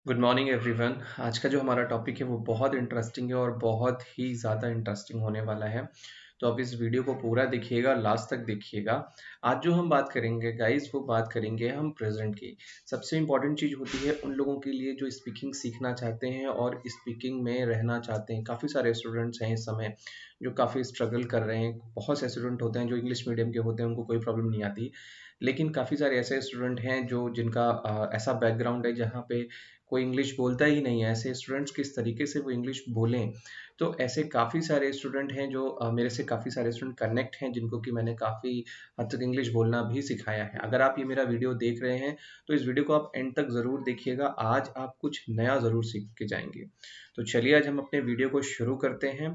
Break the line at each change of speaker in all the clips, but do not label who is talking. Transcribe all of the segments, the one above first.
Good morning everyone. आज का जो हमारा टॉपिक है वो बहुत इंटरेस्टिंग है और बहुत ही ज़्यादा इंटरेस्टिंग होने वाला है। तो आप इस वीडियो को पूरा देखिएगा, लास्ट तक देखिएगा। आज जो हम बात करेंगे गाइस, वो बात करेंगे हम प्रेजेंट की। सबसे इम्पॉर्टेंट चीज़ होती है उन लोगों के लिए जो स्पीकिंग सीखना चाहते हैं और स्पीकिंग में रहना चाहते हैं। काफ़ी सारे स्टूडेंट्स हैं इस समय जो काफ़ी स्ट्रगल कर रहे हैं। बहुत से स्टूडेंट होते हैं जो इंग्लिश मीडियम के होते हैं, उनको कोई प्रॉब्लम नहीं आती। लेकिन काफ़ी सारे ऐसे स्टूडेंट हैं जो जिनका ऐसा बैकग्राउंड है जहाँ पे कोई इंग्लिश बोलता ही नहीं है। ऐसे स्टूडेंट्स किस तरीके से वो इंग्लिश बोलें। तो ऐसे काफ़ी सारे स्टूडेंट हैं जो मेरे से काफ़ी सारे स्टूडेंट कनेक्ट हैं जिनको कि मैंने काफ़ी हद तक इंग्लिश बोलना भी सिखाया है। अगर आप ये मेरा वीडियो देख रहे हैं तो इस वीडियो को आप एंड तक ज़रूर देखिएगा। आज आप कुछ नया ज़रूर सीख के जाएंगे। तो चलिए आज हम अपने वीडियो को शुरू करते हैं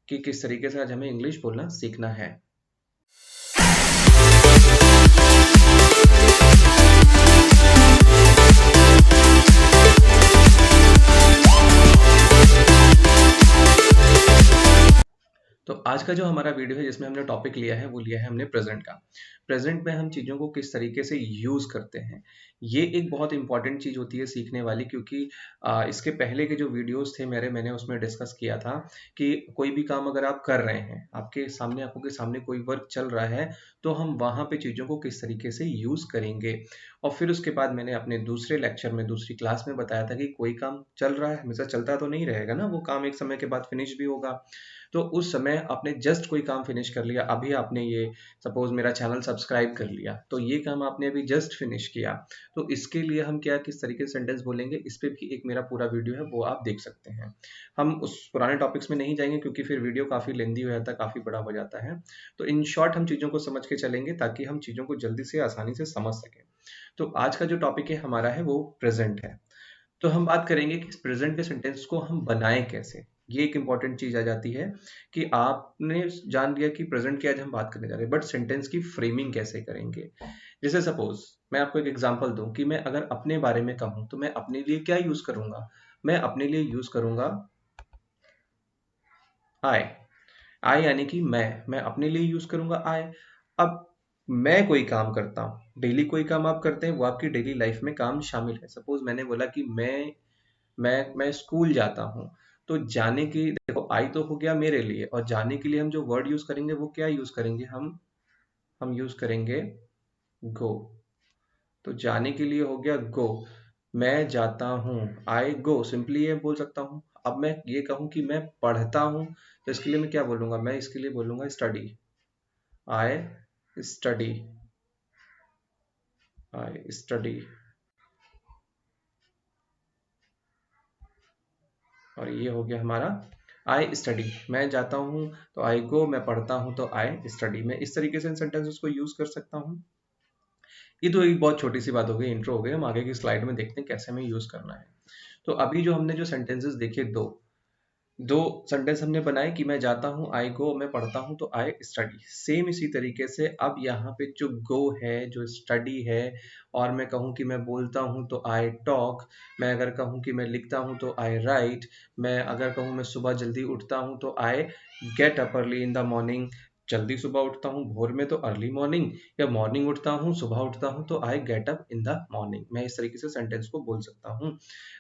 कि किस तरीके से आज हमें इंग्लिश बोलना सीखना है। तो आज का जो हमारा वीडियो है जिसमें हमने टॉपिक लिया है वो लिया है हमने प्रेजेंट का। प्रेजेंट में हम चीज़ों को किस तरीके से यूज़ करते हैं, ये एक बहुत इंपॉर्टेंट चीज़ होती है सीखने वाली। क्योंकि इसके पहले के जो वीडियोस थे मैंने उसमें डिस्कस किया था कि कोई भी काम अगर आप कर रहे हैं, आपके सामने आंखों के सामने कोई वर्क चल रहा है, तो हम वहाँ पे चीज़ों को किस तरीके से यूज़ करेंगे। और फिर उसके बाद मैंने अपने दूसरे लेक्चर में दूसरी क्लास में बताया था कि कोई काम चल रहा है, हमेशा चलता तो नहीं रहेगा ना, वो काम एक समय के बाद फिनिश भी होगा। तो उस समय आपने जस्ट कोई काम फिनिश कर लिया, अभी आपने ये सपोज मेरा चैनल सब्सक्राइब कर लिया, तो ये काम आपने अभी जस्ट फिनिश किया। तो इसके लिए हम क्या किस तरीके से सेंटेंस बोलेंगे, इस पे भी एक मेरा पूरा वीडियो है, वो आप देख सकते हैं। हम उस पुराने टॉपिक्स में नहीं जाएंगे क्योंकि फिर वीडियो काफ़ी लेंदी हो जाता है, काफ़ी बड़ा हो जाता है। तो इन शॉर्ट हम चीज़ों को समझ के चलेंगे ताकि हम चीज़ों को जल्दी से आसानी से समझ सकें। तो आज का जो टॉपिक है हमारा है वो प्रेजेंट है। तो हम बात करेंगे कि प्रेजेंट के सेंटेंस को हम बनाएं कैसे। ये एक इंपॉर्टेंट चीज आ जाती है कि आपने जान लिया कि प्रेजेंट की आज हम बात करने जा रहे हैं, बट सेंटेंस की फ्रेमिंग कैसे करेंगे। जैसे सपोज मैं आपको एक एग्जांपल दूं कि मैं अगर अपने बारे में कहूं तो मैं अपने लिए क्या यूज करूंगा। मैं अपने लिए यूज करूंगा आई। आई यानी कि मैं अपने लिए यूज करूंगा आई। अब मैं कोई काम करता हूं, डेली कोई काम आप करते हैं, वो आपकी डेली लाइफ में काम शामिल है। सपोज मैंने बोला कि मैं स्कूल जाता हूँ। तो जाने की देखो, आई तो हो गया मेरे लिए, और जाने के लिए हम जो वर्ड यूज करेंगे वो क्या यूज करेंगे, हम यूज करेंगे गो। तो जाने के लिए हो गया गो। मैं जाता हूँ, आई गो, सिंपली ये बोल सकता हूँ। अब मैं ये कहूँ कि मैं पढ़ता हूँ, तो इसके लिए मैं क्या बोलूंगा, मैं इसके लिए बोलूंगा study. I study. I study. और ये हो गया हमारा आई स्टडी। मैं जाता हूँ तो आई गो, मैं पढ़ता हूँ तो आई स्टडी। मैं इस तरीके से इन सेंटेंसेस को यूज कर सकता हूँ। ये तो एक बहुत छोटी सी बात हो गई, इंट्रो हो गई। हम आगे की स्लाइड में देखते हैं कैसे हमें यूज करना है। तो अभी जो हमने जो सेंटेंसेस देखे, दो दो सेंटेंस हमने बनाए कि मैं जाता हूँ आई गो, मैं पढ़ता हूँ तो आई स्टडी। सेम इसी तरीके से अब यहाँ पे जो गो है, जो स्टडी है, और मैं कहूँ कि मैं बोलता हूँ तो आई टॉक। मैं अगर कहूँ कि मैं लिखता हूँ तो आई राइट। मैं अगर कहूँ मैं सुबह जल्दी उठता हूँ तो I get up early in the morning. जल्दी सुबह उठता हूँ भोर में तो अर्ली मॉर्निंग, या मॉर्निंग उठता हूँ, सुबह उठता हूँ तो I get up in the morning. मैं इस तरीके से सेंटेंस को बोल सकता हूँ।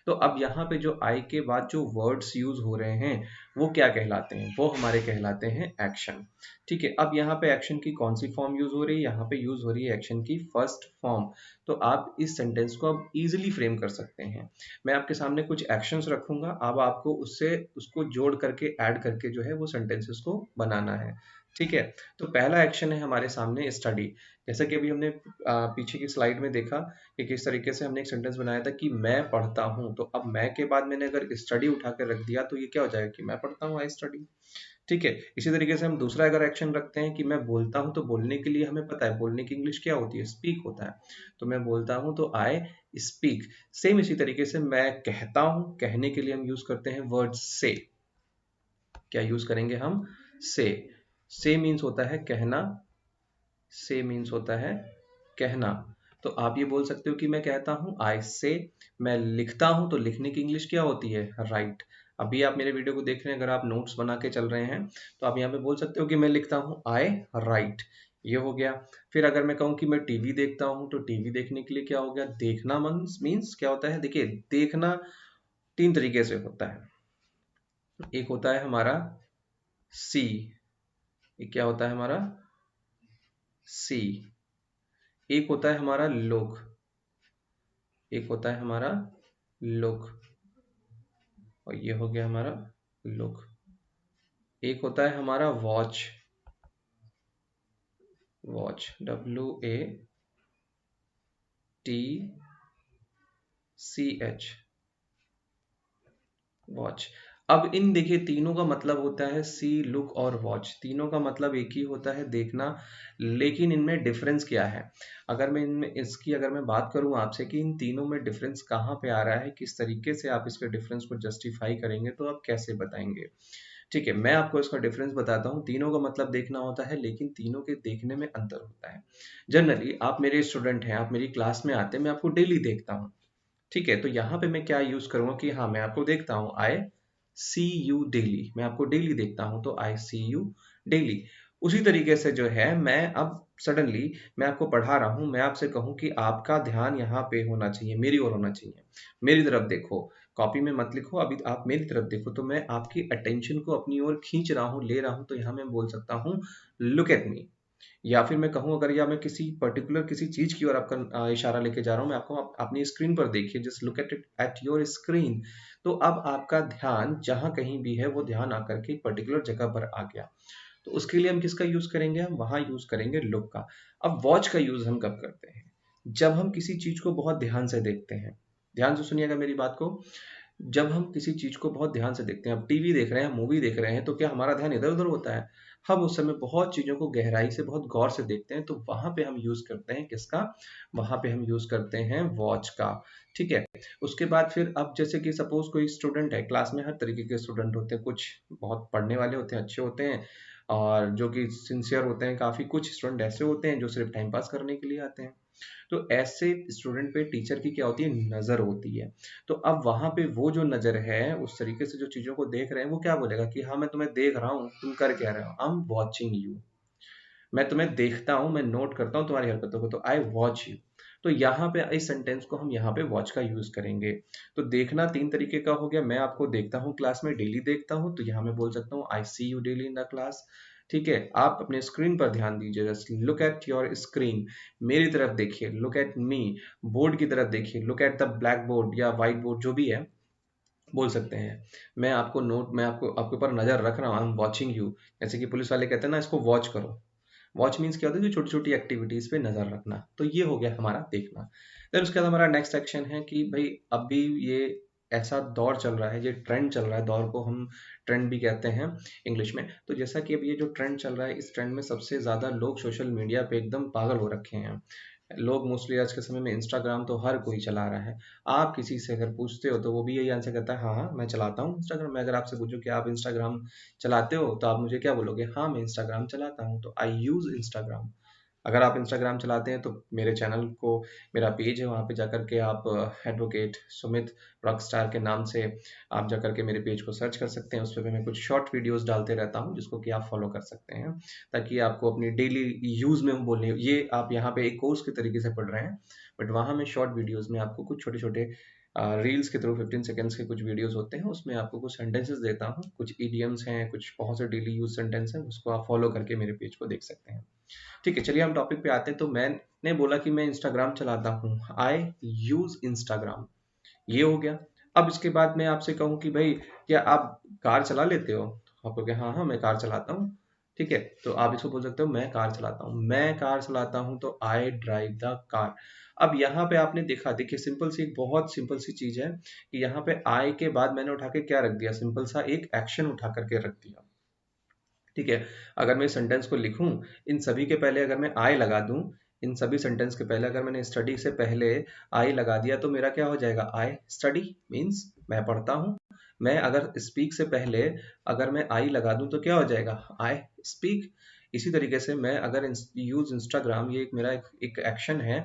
तो अब यहाँ पे जो आई के बाद जो वर्ड्स यूज हो रहे हैं वो क्या कहलाते हैं, वो हमारे कहलाते हैं एक्शन। ठीक है, अब यहाँ पे एक्शन की कौन सी फॉर्म यूज हो रही है, यहाँ पे यूज हो रही है एक्शन की फर्स्ट फॉर्म। तो आप इस सेंटेंस को अब इजीली फ्रेम कर सकते हैं। मैं आपके सामने कुछ एक्शंस रखूंगा, अब आपको उससे उसको जोड़ करके ऐड करके जो है वो सेंटेंसेस को बनाना है। ठीक है, तो पहला एक्शन है हमारे सामने स्टडी। जैसा कि अभी हमने पीछे की स्लाइड में देखा कि किस तरीके से हमने एक सेंटेंस बनाया था कि मैं पढ़ता हूँ। तो अब मैं के बाद मैंने अगर स्टडी उठा कर रख दिया तो ये क्या हो जाएगा कि मैं पढ़ता हूँ, आई स्टडी। ठीक है, इसी तरीके से हम दूसरा अगर एक्शन रखते हैं कि मैं बोलता हूँ, तो बोलने के लिए हमें पता है बोलने की इंग्लिश क्या होती है, स्पीक होता है। तो मैं बोलता हूँ तो आई स्पीक। सेम इसी तरीके से मैं कहता हूँ, कहने के लिए हम यूज करते हैं वर्ड से। क्या यूज करेंगे हम, से। से मीन्स होता है कहना, से मीन्स होता है कहना। तो आप ये बोल सकते हो कि मैं कहता हूँ आई से। मैं लिखता हूँ तो लिखने की इंग्लिश क्या होती है, राइट। अभी आप मेरे वीडियो को देख रहे हैं, अगर आप नोट्स बना के चल रहे हैं तो आप यहाँ पे बोल सकते हो कि मैं लिखता हूँ आई राइट। ये हो गया। फिर अगर मैं कहूँ कि मैं टीवी देखता हूँ, तो टीवी देखने के लिए क्या हो गया, देखना मीन्स क्या होता है, देखिए देखना 3 तरीके से होता है। एक होता है हमारा सी, एक क्या होता है हमारा सी, एक होता है हमारा लुक, एक होता है हमारा लुक, और ये हो गया हमारा लुक। एक होता है हमारा वॉच, वॉच WATCH, वॉच। अब इन देखिए तीनों का मतलब होता है सी, लुक और वॉच, तीनों का मतलब एक ही होता है, देखना। लेकिन इनमें डिफरेंस क्या है, अगर मैं इनमें इसकी अगर मैं बात करूं आपसे कि इन तीनों में डिफरेंस कहाँ पे आ रहा है, किस तरीके से आप इसके डिफरेंस को जस्टिफाई करेंगे, तो आप कैसे बताएंगे। ठीक है, मैं आपको इसका डिफरेंस बताता हूँ। तीनों का मतलब देखना होता है, लेकिन तीनों के देखने में अंतर होता है। जनरली आप मेरे स्टूडेंट हैं, आप मेरी क्लास में आते हैं, मैं आपको डेली देखता हूँ। ठीक है, तो यहाँ पे मैं क्या यूज करूंगा कि हाँ मैं आपको देखता हूँ, आई सी यू डेली, मैं आपको डेली देखता हूँ, तो आई सी यू डेली। उसी तरीके से जो है, मैं अब सडनली मैं आपको पढ़ा रहा हूँ, मैं आपसे कहूँ कि आपका ध्यान यहाँ पे होना चाहिए, मेरी ओर होना चाहिए, मेरी तरफ देखो, कॉपी में मत लिखो, अभी आप मेरी तरफ देखो, तो मैं आपकी अटेंशन को अपनी ओर खींच रहा हूँ, ले रहा हूँ, तो यहाँ मैं बोल सकता हूँ लुक एट मी। या फिर मैं कहूँ अगर, या मैं किसी पर्टिकुलर किसी चीज की ओर आपका इशारा लेके जा रहा हूँ, मैं आपको अपनी स्क्रीन पर देखिए, just look at it at your screen. तो अब आपका ध्यान जहां कहीं भी है, वो ध्यान आकर के एक पर्टिकुलर जगह पर आ गया। तो उसके लिए हम किसका यूज करेंगे, हम वहां यूज करेंगे लुक का। अब वॉच का यूज हम कब करते हैं, जब हम किसी चीज को बहुत ध्यान से देखते हैं। ध्यान से सुनिएगा मेरी बात को। जब हम किसी चीज को बहुत ध्यान से देखते हैं, अब टीवी देख रहे हैं, मूवी देख रहे हैं, तो क्या हमारा ध्यान इधर उधर होता है। हम उस समय बहुत चीजों को गहराई से बहुत गौर से देखते हैं, तो वहां पे हम यूज करते हैं किसका, वहां पे हम यूज करते हैं वॉच का। ठीक है, उसके बाद फिर अब जैसे कि सपोज कोई स्टूडेंट है, क्लास में हर तरीके के स्टूडेंट होते हैं, कुछ बहुत पढ़ने वाले होते हैं, अच्छे होते हैं, और जो कि सिंसियर होते हैं काफी, कुछ स्टूडेंट ऐसे होते हैं जो सिर्फ टाइम पास करने के लिए आते हैं। तो ऐसे स्टूडेंट पे टीचर की क्या होती है, नजर होती है। तो अब वहां पे वो जो नजर है, उस तरीके से जो चीजों को देख रहे हैं, वो क्या बोलेगा कि हाँ मैं तुम्हें देख रहा हूँ, तुम कर क्या रहे हो, आई एम वॉचिंग यू, मैं तुम्हें देखता हूँ, मैं नोट करता हूँ तुम्हारी हरकतों को, तो आई वॉच यू। तो यहाँ पे इस सेंटेंस को हम यहाँ पे वॉच का यूज करेंगे। तो देखना 3 तरीके का हो गया, मैं आपको देखता हूँ क्लास में, डेली देखता हूँ, तो यहाँ मैं बोल सकता हूँ I see you daily in the class. ठीक है, आप अपने स्क्रीन पर ध्यान दीजिए, just look at your screen, मेरी तरफ देखिए, लुक एट मी, बोर्ड की तरफ देखिए, look at the black board या व्हाइट बोर्ड, जो भी है बोल सकते हैं। मैं आपको आपके ऊपर नजर रख रहा हूँ, आई एम वॉचिंग यू। जैसे कि पुलिस वाले कहते हैं ना, इसको वॉच करो। वॉच मीन्स क्या होता है कि छोटी छोटी एक्टिविटीज पे नजर रखना। तो ये हो गया हमारा देखना। फिर उसके बाद हमारा नेक्स्ट एक्शन है कि भाई अभी ये ऐसा दौर चल रहा है, ये ट्रेंड चल रहा है, दौर को हम ट्रेंड भी कहते हैं इंग्लिश में। तो जैसा कि अब ये जो ट्रेंड चल रहा है, इस ट्रेंड में सबसे ज्यादा लोग सोशल मीडिया पे एकदम पागल हो रखे हैं। लोग मोस्टली आज के समय में इंस्टाग्राम तो हर कोई चला रहा है। आप किसी से अगर पूछते हो, तो वो भी यही आंसर करता है, हाँ हाँ मैं चलाता हूँ इंस्टाग्राम। मैं अगर आपसे पूछूं कि आप इंस्टाग्राम चलाते हो, तो आप मुझे क्या बोलोगे, हाँ मैं इंस्टाग्राम चलाता हूँ, तो आई यूज इंस्टाग्राम। अगर आप इंस्टाग्राम चलाते हैं, तो मेरे चैनल को, मेरा पेज है, वहाँ पे जाकर के आप एडवोकेट सुमित रॉकस्टार के नाम से आप जाकर के मेरे पेज को सर्च कर सकते हैं। उस पर मैं कुछ शॉर्ट वीडियोस डालते रहता हूँ, जिसको कि आप फॉलो कर सकते हैं, ताकि आपको अपनी डेली यूज में बोलने, ये आप यहाँ पे एक कोर्स के तरीके से पढ़ रहे हैं, बट वहाँ मैं शॉर्ट वीडियोस में आपको कुछ छोटे छोटे रील्स के थ्रू 15 सेकंड्स के कुछ वीडियोस होते हैं, उसमें आपको कुछ सेंटेंसेस देता हूँ, कुछ इडियम्स हैं, कुछ बहुत से डेली यूज सेंटेंस हैं, उसको आप फॉलो करके मेरे पेज को देख सकते हैं। ठीक है, चलिए हम टॉपिक पे आते हैं। तो मैंने बोला कि मैं इंस्टाग्राम चलाता हूँ, आई यूज इंस्टाग्राम, ये हो गया। अब इसके बाद मैं आपसे कहूँ कि भाई क्या आप कार चला लेते हो, तो आप कहोगे हाँ हाँ मैं कार चलाता हूँ। ठीक है, तो आप इसको बोल सकते हो, मैं कार चलाता हूँ, मैं कार चलाता हूँ, तो आई ड्राइव द कार। अब यहाँ पे आपने देखा, देखिए सिंपल सी, एक बहुत सिंपल सी चीज है कि यहाँ पे आई के बाद मैंने उठा के क्या रख दिया, सिंपल सा एक एक्शन उठा करके रख दिया। ठीक है, अगर मैं सेंटेंस को लिखूं, इन सभी के पहले अगर मैं आई लगा दूं, इन सभी सेंटेंस के पहले अगर मैंने स्टडी से पहले आई लगा दिया, तो मेरा क्या हो जाएगा, आई स्टडी मीन्स मैं पढ़ता हूं। मैं अगर स्पीक से पहले अगर मैं आई लगा दूं, तो क्या हो जाएगा, आई स्पीक। इसी तरीके से मैं अगर यूज इंस्टाग्राम, ये एक मेरा एक एक्शन है,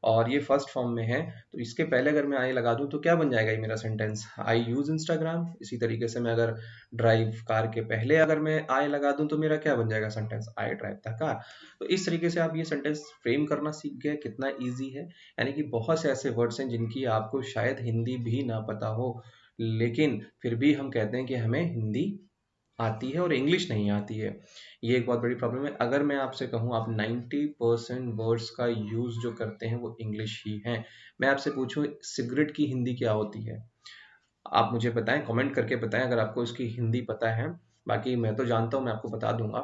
और ये फर्स्ट फॉर्म में है, तो इसके पहले अगर मैं आई लगा दूं तो क्या बन जाएगा ये मेरा सेंटेंस, आई यूज इंस्टाग्राम। इसी तरीके से मैं अगर ड्राइव कार के पहले अगर मैं आई लगा दूं तो मेरा क्या बन जाएगा sentence, I drive the car. तो इस तरीके से आप ये सेंटेंस फ्रेम करना सीख गए, कितना ईजी है। यानी कि बहुत से ऐसे वर्ड्स हैं जिनकी आपको शायद हिंदी भी ना पता हो, लेकिन फिर भी हम कहते हैं कि हमें हिंदी आती है और इंग्लिश नहीं आती है। ये एक बहुत बड़ी प्रॉब्लम है। अगर मैं आपसे कहूँ, आप 90% वर्ड्स का यूज जो करते हैं वो इंग्लिश ही हैं। मैं आपसे पूछूं सिगरेट की हिंदी क्या होती है, आप मुझे बताएं, कमेंट करके बताएं अगर आपको इसकी हिंदी पता है। बाकी मैं तो जानता हूँ, मैं आपको बता दूंगा।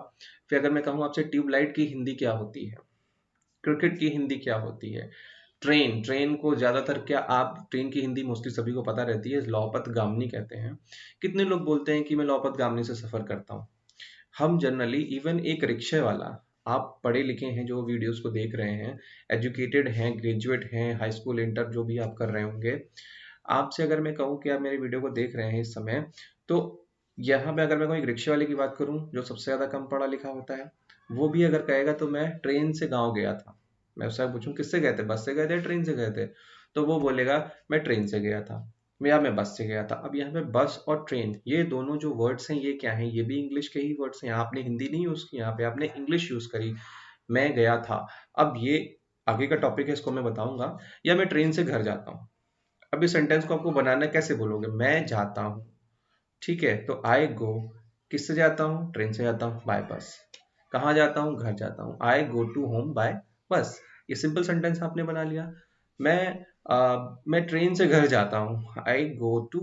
फिर अगर मैं कहूँ आपसे ट्यूबलाइट की हिंदी क्या होती है, क्रिकेट की हिंदी क्या होती है, ट्रेन, ट्रेन को ज्यादातर क्या, आप ट्रेन की हिंदी मोस्टली सभी को पता रहती है, लौपत गामनी कहते हैं। कितने लोग बोलते हैं कि मैं लौपत गामनी से सफर करता हूँ। हम जनरली, इवन एक रिक्शे वाला, आप पढ़े लिखे हैं जो वीडियोस को देख रहे हैं, एजुकेटेड हैं, ग्रेजुएट हैं, हाई स्कूल इंटर जो भी आप कर रहे होंगे, आपसे अगर मैं कहूँ कि आप मेरे वीडियो को देख रहे हैं इस समय, तो यहाँ पे अगर मैं कोई रिक्शे वाले की बात करूँ जो सबसे ज्यादा कम पढ़ा लिखा होता है, वो भी अगर कहेगा तो मैं ट्रेन से गाँव गया था, मैं उससे पूछूं किससे गए थे, बस से गए थे, ट्रेन से गए थे, तो वो बोलेगा मैं ट्रेन से गया था, या मैं बस से गया था। अब यहाँ पे बस और ट्रेन, ये दोनों जो वर्ड्स हैं ये क्या हैं, ये भी इंग्लिश के ही वर्ड्स हैं। यहाँ आपने हिंदी नहीं यूज की, यहाँ पे आपने इंग्लिश यूज करी, मैं गया था। अब ये आगे का टॉपिक है, इसको मैं बताऊंगा। या मैं ट्रेन से घर जाता हूँ। अब इस सेंटेंस को आपको बनाना कैसे बोलोगे, मैं जाता हूँ, ठीक है, तो आई गो, किससे जाता हूँ, ट्रेन से जाता हूँ, बाय बस। कहाँ जाता हूँ, घर जाता हूँ, I go to home bye बस। ये सिंपल सेंटेंस आपने बना लिया। मैं ट्रेन से घर जाता हूँ, I go to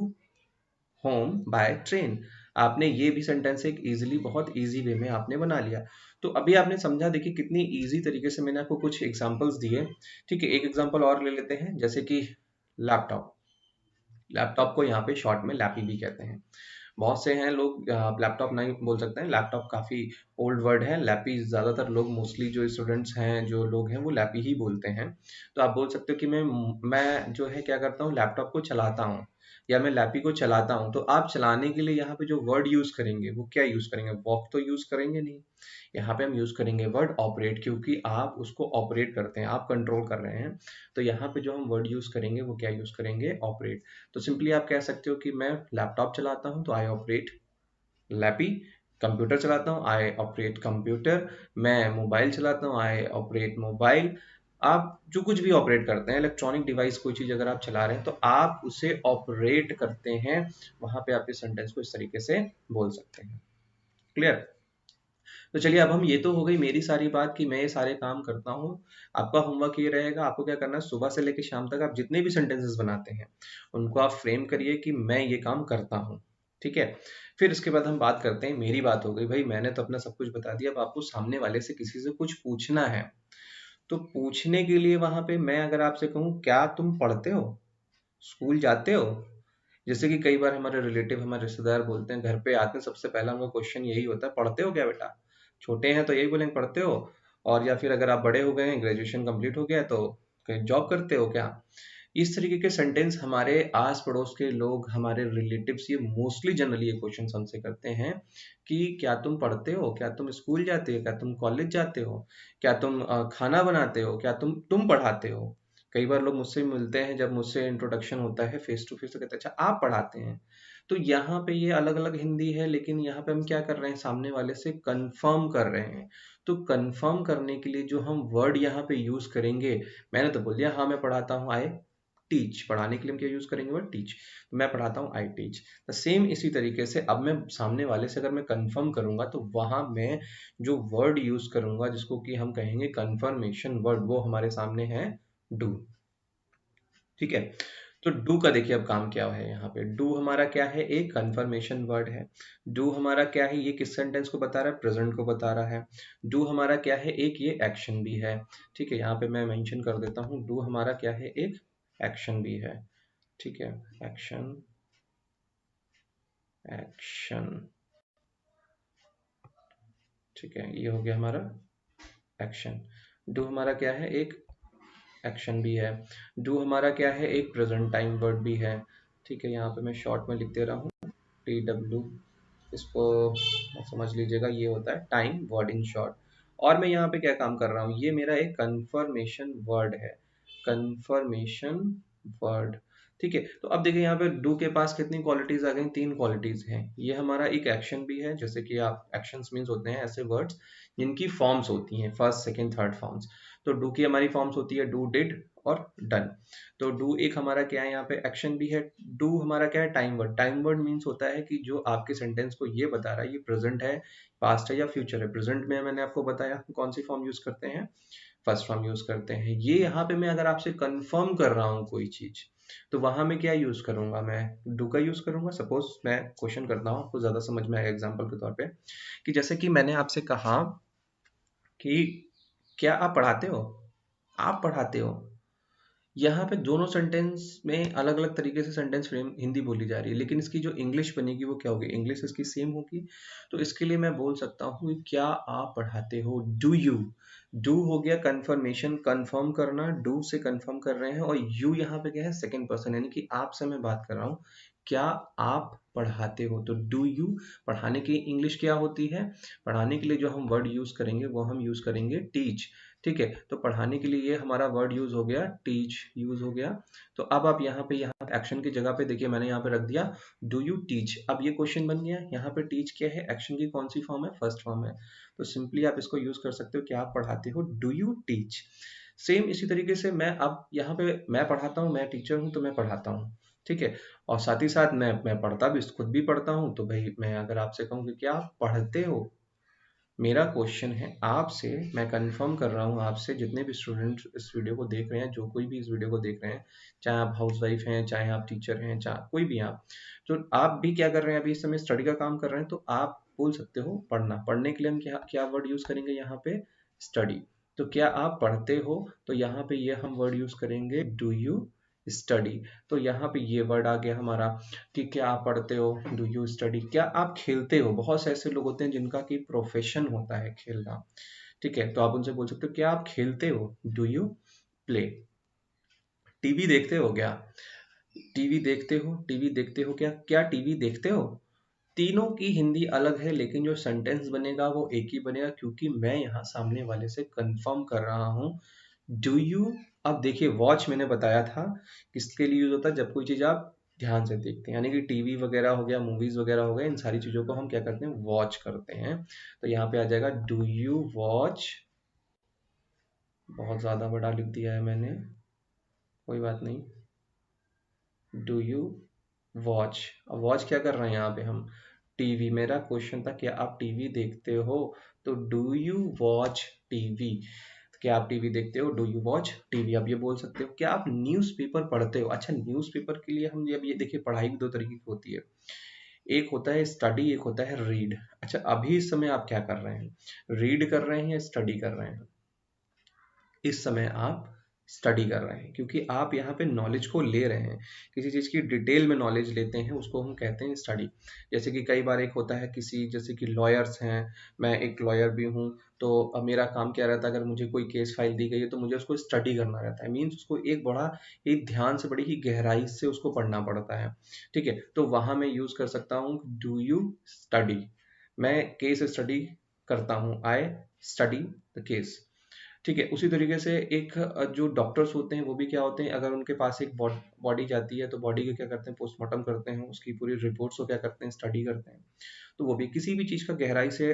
home by train. आपने ये भी सेंटेंस एक इजीली, बहुत इजी वे में आपने बना लिया। तो अभी आपने समझा, देखिए कितनी इजी तरीके से मैंने आपको कुछ एग्जांपल्स दिए। ठीक है, एक एग्जांपल और ले लेते हैं, जैसे कि लैपटॉप। लैपटॉप को यहाँ पे शॉर्ट में लैपी भी कहते हैं। बहुत से हैं लोग लैपटॉप नहीं बोल सकते हैं, लैपटॉप काफी ओल्ड वर्ड है, लैपी ज्यादातर लोग, मोस्टली जो स्टूडेंट्स हैं, जो लोग हैं, वो लैपी ही बोलते हैं। तो आप बोल सकते हो कि मैं जो है क्या करता हूँ, लैपटॉप को चलाता हूँ, या मैं लैपी को चलाता हूँ। तो आप चलाने के लिए यहाँ पे जो वर्ड यूज करेंगे वो क्या यूज करेंगे, वॉक तो यूज करेंगे नहीं, यहाँ पे हम यूज करेंगे वर्ड ऑपरेट, क्योंकि आप उसको ऑपरेट करते हैं, आप कंट्रोल कर रहे हैं। तो यहाँ पे जो हम वर्ड यूज करेंगे वो क्या यूज करेंगे, ऑपरेट। तो सिंपली आप कह सकते हो कि मैं लैपटॉप चलाता हूँ तो आई ऑपरेट लैपी, कंप्यूटर चलाता हूँ आई ऑपरेट कंप्यूटर, मैं मोबाइल चलाता हूँ आई ऑपरेट मोबाइल। आप जो कुछ भी ऑपरेट करते हैं, इलेक्ट्रॉनिक डिवाइस कोई चीज अगर आप चला रहे हैं तो आप उसे ऑपरेट करते हैं, वहां पे आप इस सेंटेंस को इस तरीके से बोल सकते हैं। क्लियर? तो चलिए, अब हम, ये तो हो गई मेरी सारी बात कि मैं ये सारे काम करता हूँ। आपका होमवर्क ये रहेगा, आपको क्या करना है, सुबह से लेकर शाम तक आप जितने भी सेंटेंसेस बनाते हैं उनको आप फ्रेम करिए कि मैं ये काम करता हूँ। ठीक है, फिर इसके बाद हम बात करते हैं, मेरी बात हो गई भाई, मैंने तो अपना सब कुछ बता दिया, अब आपको सामने वाले से किसी से कुछ पूछना है। तो पूछने के लिए वहां पे मैं अगर आपसे कहूँ क्या तुम पढ़ते हो, स्कूल जाते हो, जैसे कि कई बार हमारे रिलेटिव, हमारे रिश्तेदार बोलते हैं, घर पे आते हैं सबसे पहला उनका क्वेश्चन यही होता है, पढ़ते हो क्या बेटा। छोटे हैं तो यही बोलेंगे पढ़ते हो, और या फिर अगर आप बड़े हो गए हैं, ग्रेजुएशन कंप्लीट हो गया, तो कहीं जॉब करते हो क्या। इस तरीके के सेंटेंस हमारे आस पड़ोस के लोग, हमारे रिलेटिव्स, ये मोस्टली जनरली ये क्वेश्चन हमसे करते हैं कि क्या तुम पढ़ते हो, क्या तुम स्कूल जाते हो, क्या तुम कॉलेज जाते हो, क्या तुम खाना बनाते हो, क्या तुम पढ़ाते हो। कई बार लोग मुझसे मिलते हैं, जब मुझसे इंट्रोडक्शन होता है फेस टू फेस, तो कहते हैं अच्छा आप पढ़ाते हैं। तो यहाँ पे ये अलग अलग हिंदी है, लेकिन यहाँ पे हम क्या कर रहे हैं, सामने वाले से कंफर्म कर रहे हैं। तो कंफर्म करने के लिए जो हम वर्ड यहाँ पे यूज करेंगे, मैंने तो बोल दिया हाँ मैं पढ़ाता हूँ, आई टीच। पढ़ाने के लिए हम क्या यूज करेंगे, वर्ड टीच। तो मैं पढ़ाता हूँ, आई टीच। तो सेम इसी तरीके से अब मैं सामने वाले से अगर मैं कंफर्म करूंगा तो वहां मैं जो वर्ड यूज करूंगा, जिसको कि हम कहेंगे कंफर्मेशन वर्ड, वो हमारे सामने है डू। ठीक है, तो डू का देखिए अब काम क्या है, यहाँ पे डू हमारा क्या है, एक कंफर्मेशन वर्ड है। डू हमारा क्या है, ये किस सेंटेंस को बता रहा है, प्रेजेंट को बता रहा है। डू हमारा क्या है, एक ये एक्शन भी है। ठीक है, यहाँ पे मैं मेंशन कर देता हूँ, डू हमारा क्या है, एक एक्शन भी है। ठीक है, एक्शन, एक्शन। ठीक है, ये हो गया हमारा एक्शन। डू हमारा क्या है, एक एक्शन भी है। डू हमारा क्या है, एक प्रेजेंट टाइम वर्ड भी है। ठीक है, यहाँ पे मैं शॉर्ट में लिख दे रहा हूँ, टी डब्ल्यू, इसको समझ लीजिएगा, ये होता है टाइम वर्ड इन शॉर्ट। और मैं यहाँ पे क्या काम कर रहा हूँ, ये मेरा एक कंफर्मेशन वर्ड है। Confirmation word. ठीक है, तो अब देखिए यहाँ पे डू के पास कितनी क्वालिटीज आ गई, 3 क्वालिटीज हैं। ये हमारा एक एक्शन भी है, जैसे कि आप एक्शंस मीन्स होते हैं ऐसे वर्ड्स जिनकी फॉर्म्स होती हैं फर्स्ट सेकंड थर्ड फॉर्म्स। तो डू की हमारी फॉर्म्स होती है डू, डिड और डन। तो डू एक हमारा क्या है, यहाँ पे एक्शन भी है। डू हमारा क्या है, time word. Time word means होता है कि जो आपके सेंटेंस को ये बता रहा है ये प्रेजेंट है, पास्ट है या फ्यूचर है। प्रेजेंट में मैंने आपको बताया कौन सी फॉर्म यूज करते हैं, फर्स्ट फॉर्म यूज करते हैं। ये यहाँ पे मैं अगर आपसे कंफर्म कर रहा हूँ कोई चीज, तो वहां में क्या यूज करूंगा, मैं डू का यूज करूंगा। सपोज मैं क्वेश्चन करता हूँ, आपको ज्यादा समझ में आएगा एग्जांपल के तौर पे, कि जैसे कि मैंने आपसे कहा कि क्या आप पढ़ाते हो, आप पढ़ाते हो। यहाँ पे दोनों सेंटेंस में अलग अलग तरीके से सेंटेंस फ्रेम हिंदी बोली जा रही है, लेकिन इसकी जो इंग्लिश बनेगी वो क्या होगी, इंग्लिश इसकी सेम होगी। तो इसके लिए मैं बोल सकता हूँ कि क्या आप पढ़ाते हो, डू यू। डू हो गया कंफर्मेशन, कंफर्म करना, डू से कंफर्म कर रहे हैं, और यू यहाँ पे क्या है, सेकंड पर्सन, यानी कि आपसे मैं बात कर रहा हूँ। क्या आप पढ़ाते हो, तो डू यू। पढ़ाने की इंग्लिश क्या होती है, पढ़ाने के लिए जो हम वर्ड यूज करेंगे वो हम यूज करेंगे टीच। ठीक है, तो पढ़ाने के लिए ये हमारा वर्ड यूज हो गया, टीच यूज हो गया। तो अब आप यहाँ एक्शन की जगह पे देखिए, मैंने यहाँ पे रख दिया डू यू टीच। अब ये क्वेश्चन बन गया, यहाँ पे टीच क्या है, एक्शन की कौन सी फॉर्म है, फर्स्ट फॉर्म है। तो सिंपली आप इसको यूज कर सकते हो कि आप पढ़ाते हो, डू यू टीच। सेम इसी तरीके से मैं अब यहाँ पे मैं पढ़ाता हूँ, मैं टीचर हूँ तो मैं पढ़ाता हूँ। ठीक है, और साथ ही साथ मैं पढ़ता भी, खुद भी पढ़ता हूँ। तो भाई मैं अगर आपसे कहूँ कि क्या आप पढ़ते हो, मेरा क्वेश्चन है आपसे, मैं कंफर्म कर रहा हूँ आपसे, जितने भी स्टूडेंट इस वीडियो को देख रहे हैं, जो कोई भी इस वीडियो को देख रहे हैं, चाहे आप हाउस वाइफ हैं, चाहे आप टीचर हैं, चाहे कोई भी आप, तो आप भी क्या कर रहे हैं, अभी इस समय स्टडी का काम कर रहे हैं, तो आप बोल सकते हो पढ़ना। पढ़ने के लिए हम क्या क्या वर्ड यूज करेंगे यहाँ पे, स्टडी। तो क्या आप पढ़ते हो, तो यहाँ पे ये हम वर्ड यूज करेंगे डू यू स्टडी। तो यहाँ पे ये वर्ड आ गया हमारा कि क्या आप पढ़ते हो, डू यू स्टडी। क्या आप खेलते हो, बहुत से ऐसे लोग होते हैं जिनका कि प्रोफेशन होता है खेलना। ठीक है, तो आप उनसे बोल सकते हो क्या आप खेलते हो, डू यू प्ले। टीवी देखते हो क्या, टीवी देखते हो, टीवी देखते हो क्या, क्या टीवी देखते हो। तीनों की हिंदी अलग है, लेकिन जो सेंटेंस बनेगा वो एक ही बनेगा, क्योंकि मैं यहाँ सामने वाले से कंफर्म कर रहा हूँ डू यू। अब देखिए वॉच मैंने बताया था किसके लिए यूज होता है, जब कोई चीज आप ध्यान से देखते हैं, यानी कि टीवी वगैरह हो गया, मूवीज वगैरह हो गया, इन सारी चीजों को हम क्या करते हैं, वॉच करते हैं। तो यहाँ पे आ जाएगा डू यू वॉच। बहुत ज्यादा बड़ा लिख दिया है मैंने, कोई बात नहीं। Do you watch. अब वॉच क्या कर रहे हैं यहाँ पे हम, टीवी। मेरा क्वेश्चन था क्या आप टीवी देखते हो, तो डू यू वॉच टीवी। क्या आप टीवी देखते हो, डू यू वॉच टीवी। आप ये बोल सकते हो क्या आप न्यूज़पेपर पढ़ते हो। अच्छा, न्यूज़पेपर के लिए हम ये देखिए, पढ़ाई भी दो तरीके की होती है, एक होता है स्टडी, एक होता है रीड। अच्छा, अभी इस समय आप क्या कर रहे हैं, रीड कर रहे हैं या स्टडी कर रहे हैं। इस समय आप स्टडी कर रहे हैं, क्योंकि आप यहाँ पे नॉलेज को ले रहे हैं, किसी चीज़ की डिटेल में नॉलेज लेते हैं, उसको हम कहते हैं स्टडी। जैसे कि कई बार एक होता है किसी, जैसे कि लॉयर्स हैं, मैं एक लॉयर भी हूँ, तो अब मेरा काम क्या रहता है, अगर मुझे कोई केस फाइल दी गई है तो मुझे उसको स्टडी करना रहता है, मीन्स उसको एक बड़ा एक ध्यान से, बड़ी ही गहराई से उसको पढ़ना पड़ता है। ठीक है, तो वहाँ मैं यूज़ कर सकता हूँ डू यू स्टडी। मैं केस स्टडी करता हूँ, आई स्टडी द केस। ठीक है, उसी तरीके से एक जो डॉक्टर्स होते हैं वो भी क्या होते हैं, अगर उनके पास एक बॉडी जाती है तो बॉडी के क्या करते हैं, पोस्टमार्टम करते हैं, उसकी पूरी रिपोर्ट्स को क्या करते हैं, स्टडी करते हैं। तो वो भी किसी भी चीज़ का गहराई से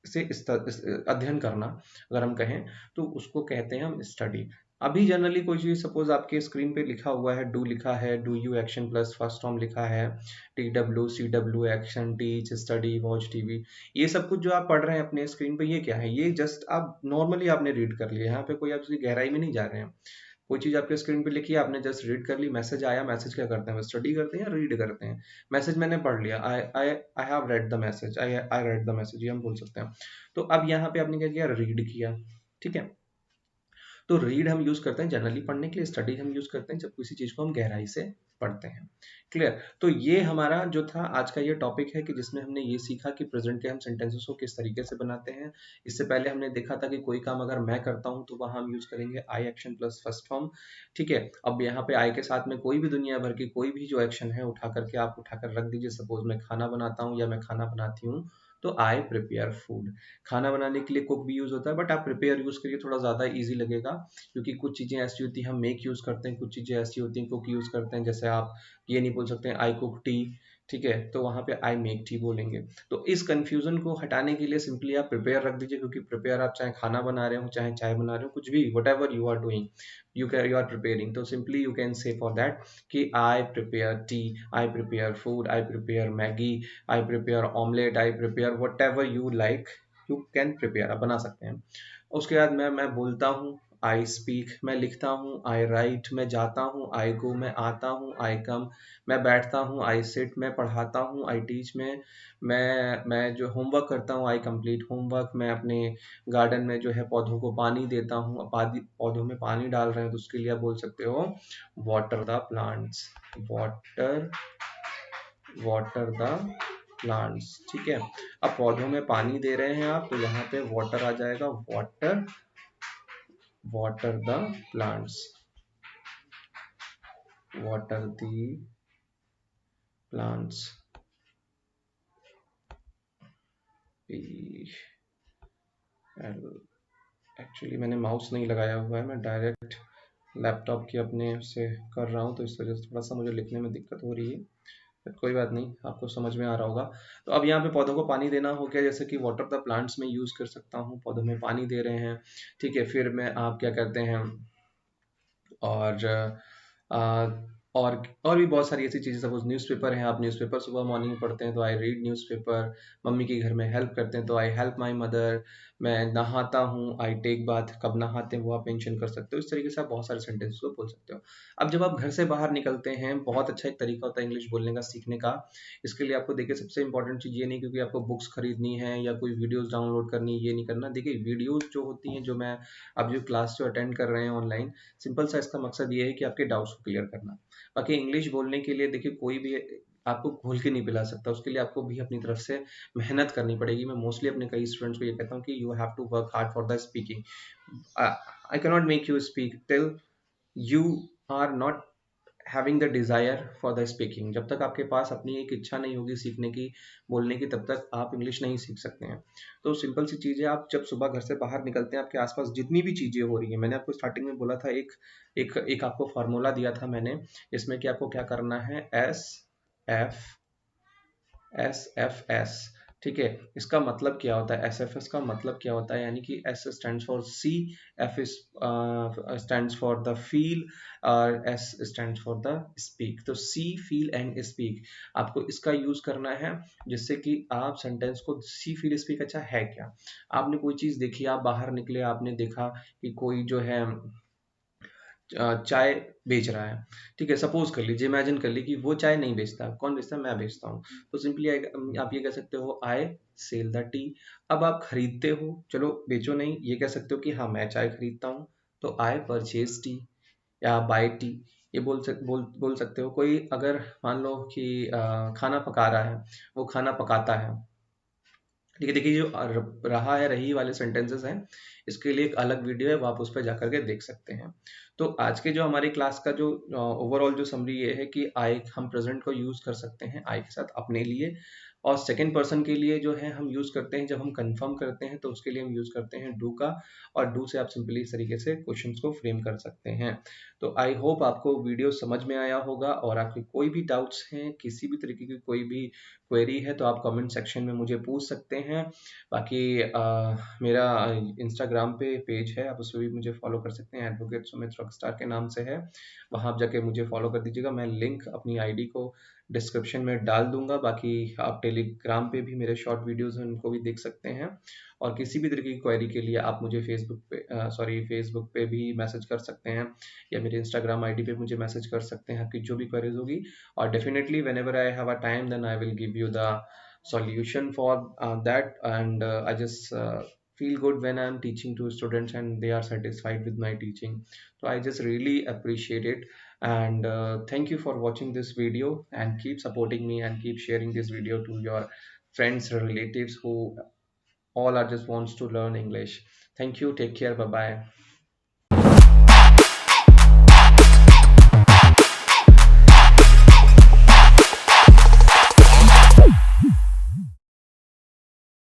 अध्ययन करना, अगर हम कहें तो उसको कहते हैं हम स्टडी। अभी जनरली कोई चीज़, सपोज आपके स्क्रीन पे लिखा हुआ है डू, लिखा है do you action plus first form लिखा है T W C W action teach study watch TV. ये सब कुछ जो आप पढ़ रहे हैं अपने स्क्रीन पे, ये क्या है, ये जस्ट आप नॉर्मली आपने रीड कर लिया, यहाँ पे कोई आप उसकी गहराई में नहीं जा रहे हैं। कोई चीज आपके स्क्रीन पे लिखी है, आपने जस्ट रीड कर ली, मैसेज आया, मैसेज क्या करते हैं, स्टडी करते हैं या रीड करते हैं। मैसेज मैंने पढ़ लिया, I I I have read the message, I read the message, ये हम बोल सकते हैं। तो अब यहाँ पे आपने क्या किया, रीड किया। ठीक है, तो रीड हम यूज करते हैं जनरली पढ़ने के लिए, स्टडी हम यूज करते हैं जब किसी चीज को हम गहराई से पढ़ते हैं। क्लियर। तो ये हमारा जो था आज का ये टॉपिक है, कि जिसमें हमने ये सीखा कि प्रेजेंट के हम सेंटेंसेस को किस तरीके से बनाते हैं। इससे पहले हमने देखा था कि कोई काम अगर मैं करता हूं तो वहां हम यूज करेंगे आई एक्शन प्लस फर्स्ट फॉर्म। ठीक है, अब यहाँ पे आई के साथ में कोई भी दुनिया भर की कोई भी जो एक्शन है उठा करके आप उठाकर रख दीजिए। सपोज मैं खाना बनाता हूँ या मैं खाना बनाती हूँ, तो आई प्रिपेयर फूड। खाना बनाने के लिए कुक भी यूज होता है, बट आप प्रिपेयर यूज करिए, थोड़ा ज्यादा इजी लगेगा, क्योंकि कुछ चीजें ऐसी होती हैं हम मेक यूज करते हैं, कुछ चीजें ऐसी होती हैं कुक यूज करते हैं। जैसे आप ये नहीं बोल सकते आई कुक टी, ठीक है, तो वहां पे आई मेक टी बोलेंगे। तो इस कंफ्यूजन को हटाने के लिए सिंपली आप प्रिपेयर रख दीजिए, क्योंकि प्रिपेयर आप चाहे खाना बना रहे हो, चाहे चाय बना रहे हो, कुछ भी whatever you are doing, you are preparing, तो simply you can say for that कि I prepare tea, I prepare food, I prepare Maggi, I prepare omelette, I prepare whatever you like, you can prepare, आप बना सकते हैं। उसके बाद मैं बोलता हूँ, आई स्पीक, मैं लिखता हूँ, आई राइट, मैं जाता हूँ, आई गो, मैं आता हूँ, आई कम, मैं बैठता हूँ, आई सिट, मैं पढ़ाता हूँ, आई टीच, मैं जो होमवर्क करता हूँ, आई कंप्लीट होमवर्क, मैं अपने गार्डन में जो है पौधों को पानी देता हूँ, पौधों में पानी डाल रहे हैं तो उसके लिए आप बोल सकते हो water the plants, water water the plants, ठीक है। अब पौधों में पानी दे रहे हैं आप, तो यहाँ पे वाटर आ जाएगा, water water the plants, water the plants. Actually मैंने माउस नहीं लगाया हुआ है, मैं डायरेक्ट लैपटॉप की अपने से कर रहा हूँ, तो इस वजह से थोड़ा सा मुझे लिखने में दिक्कत हो रही है, बट कोई बात नहीं, आपको समझ में आ रहा होगा। तो अब यहाँ पे पौधों को पानी देना हो गया, जैसे कि वाटर द प्लांट्स में यूज कर सकता हूँ, पौधों में पानी दे रहे हैं, ठीक है। फिर मैं आप क्या करते हैं, और आ, और भी बहुत सारी ऐसी चीज़ें, सपोज न्यूज़पेपर है, आप न्यूज़पेपर सुबह मॉर्निंग में पढ़ते हैं तो आई रीड न्यूज़पेपर, मम्मी के घर में हेल्प करते हैं तो आई हेल्प माई मदर, मैं नहाता हूँ, आई टेक बाथ, कब नहाते हैं वो आप मेंशन कर सकते हो। इस तरीके से आप बहुत सारे सेंटेंस को बोल सकते हो। अब जब आप घर से बाहर निकलते हैं, बहुत अच्छा एक तरीका होता है इंग्लिश बोलने का, सीखने का। इसके लिए आपको देखिए सबसे इंपॉर्टेंट चीज़ ये नहीं क्योंकि आपको बुक्स खरीदनी है या कोई वीडियोस डाउनलोड करनी है, ये नहीं करना। देखिए वीडियोस जो होती हैं, जो मैं अब जो क्लास जो अटेंड कर रहे हैं ऑनलाइन, सिंपल सा इसका मकसद ये है कि आपके डाउट्स को क्लियर करना। बाकी इंग्लिश बोलने के लिए देखिए कोई भी आपको घोल के नहीं पिला सकता, उसके लिए आपको भी अपनी तरफ से मेहनत करनी पड़ेगी। मैं मोस्टली अपने कई स्टूडेंट्स को ये कहता हूँ कि you have to work hard for the speaking. I can not make you speak till you are not having the desire for the speaking. जब तक आपके पास अपनी एक इच्छा नहीं होगी सीखने की, बोलने की, तब तक आप इंग्लिश नहीं सीख सकते हैं। तो सिंपल सी चीज़ है, आप जब सुबह घर से बाहर निकलते हैं, आपके आसपास जितनी भी चीज़ें हो रही हैं, मैंने आपको स्टार्टिंग में बोला था, एक आपको फार्मूला दिया था मैंने, इसमें कि आपको क्या करना है, एफ एस, ठीक है। इसका मतलब क्या होता है, एस एफ एस का मतलब क्या होता है, यानी कि S stands for see, F is stands for the feel, और S stands for the speak. तो सी, फील एंड स्पीक, आपको इसका यूज करना है, जिससे कि आप सेंटेंस को सी, फील, स्पीक, अच्छा है क्या, आपने कोई चीज देखी, आप बाहर निकले, आपने देखा कि कोई जो है चाय बेच रहा है, ठीक है, सपोज कर लीजिए, इमेजिन कर लीजिए कि वो चाय नहीं बेचता, कौन बेचता है, मैं बेचता हूँ। तो सिंपली आप ये कह सकते हो, आई सेल द टी। अब आप खरीदते हो, चलो बेचो नहीं, ये कह सकते हो कि हाँ मैं चाय खरीदता हूँ, तो आई परचेज टी या बाय टी, ये बोल सकते हो। कोई अगर मान लो कि खाना पका रहा है, वो खाना पकाता है, ठीक है। देखिए जो रहा है, रही वाले सेंटेंसेस हैं, इसके लिए एक अलग वीडियो है, वो आप उस पर जाकर के देख सकते हैं। तो आज के जो हमारी क्लास का जो ओवरऑल जो समरी ये है कि आई, हम प्रेजेंट को यूज कर सकते हैं आई के साथ अपने लिए, और सेकंड पर्सन के लिए जो है हम यूज करते हैं जब हम कंफर्म करते हैं, तो उसके लिए हम यूज करते हैं डू का, और डू से आप सिंपली इस तरीके से क्वेश्चंस को फ्रेम कर सकते हैं। तो आई होप आपको वीडियो समझ में आया होगा, और आपके कोई भी डाउट्स हैं, किसी भी तरीके की कोई भी क्वेरी है, तो आप कमेंट सेक्शन में मुझे पूछ सकते हैं। बाकी मेरा इंस्टाग्राम पे पेज है, आप उस पर भी मुझे फॉलो कर सकते हैं, एडवोकेट सुमित रॉकस्टार के नाम से है, वहाँ आप जाके मुझे फॉलो कर दीजिएगा। मैं लिंक अपनी आईडी को डिस्क्रिप्शन में डाल दूंगा। बाकी आप टेलीग्राम पे भी मेरे शॉर्ट वीडियोस हैं, उनको भी देख सकते हैं। और किसी भी तरीके की क्वेरी के लिए आप मुझे फेसबुक पे भी मैसेज कर सकते हैं, या मेरे इंस्टाग्राम आईडी पे मुझे मैसेज कर सकते हैं, आपकी जो भी क्वेरीज होगी। और definitely whenever I have a time, then I will give you the solution for that, and I just feel good when I'm teaching to students and they are satisfied with my teaching. So I just really appreciate it, and thank you for watching this video, and keep supporting me and keep sharing this video to your friends, relatives who all are just wants to learn English. Thank you, take care, bye bye.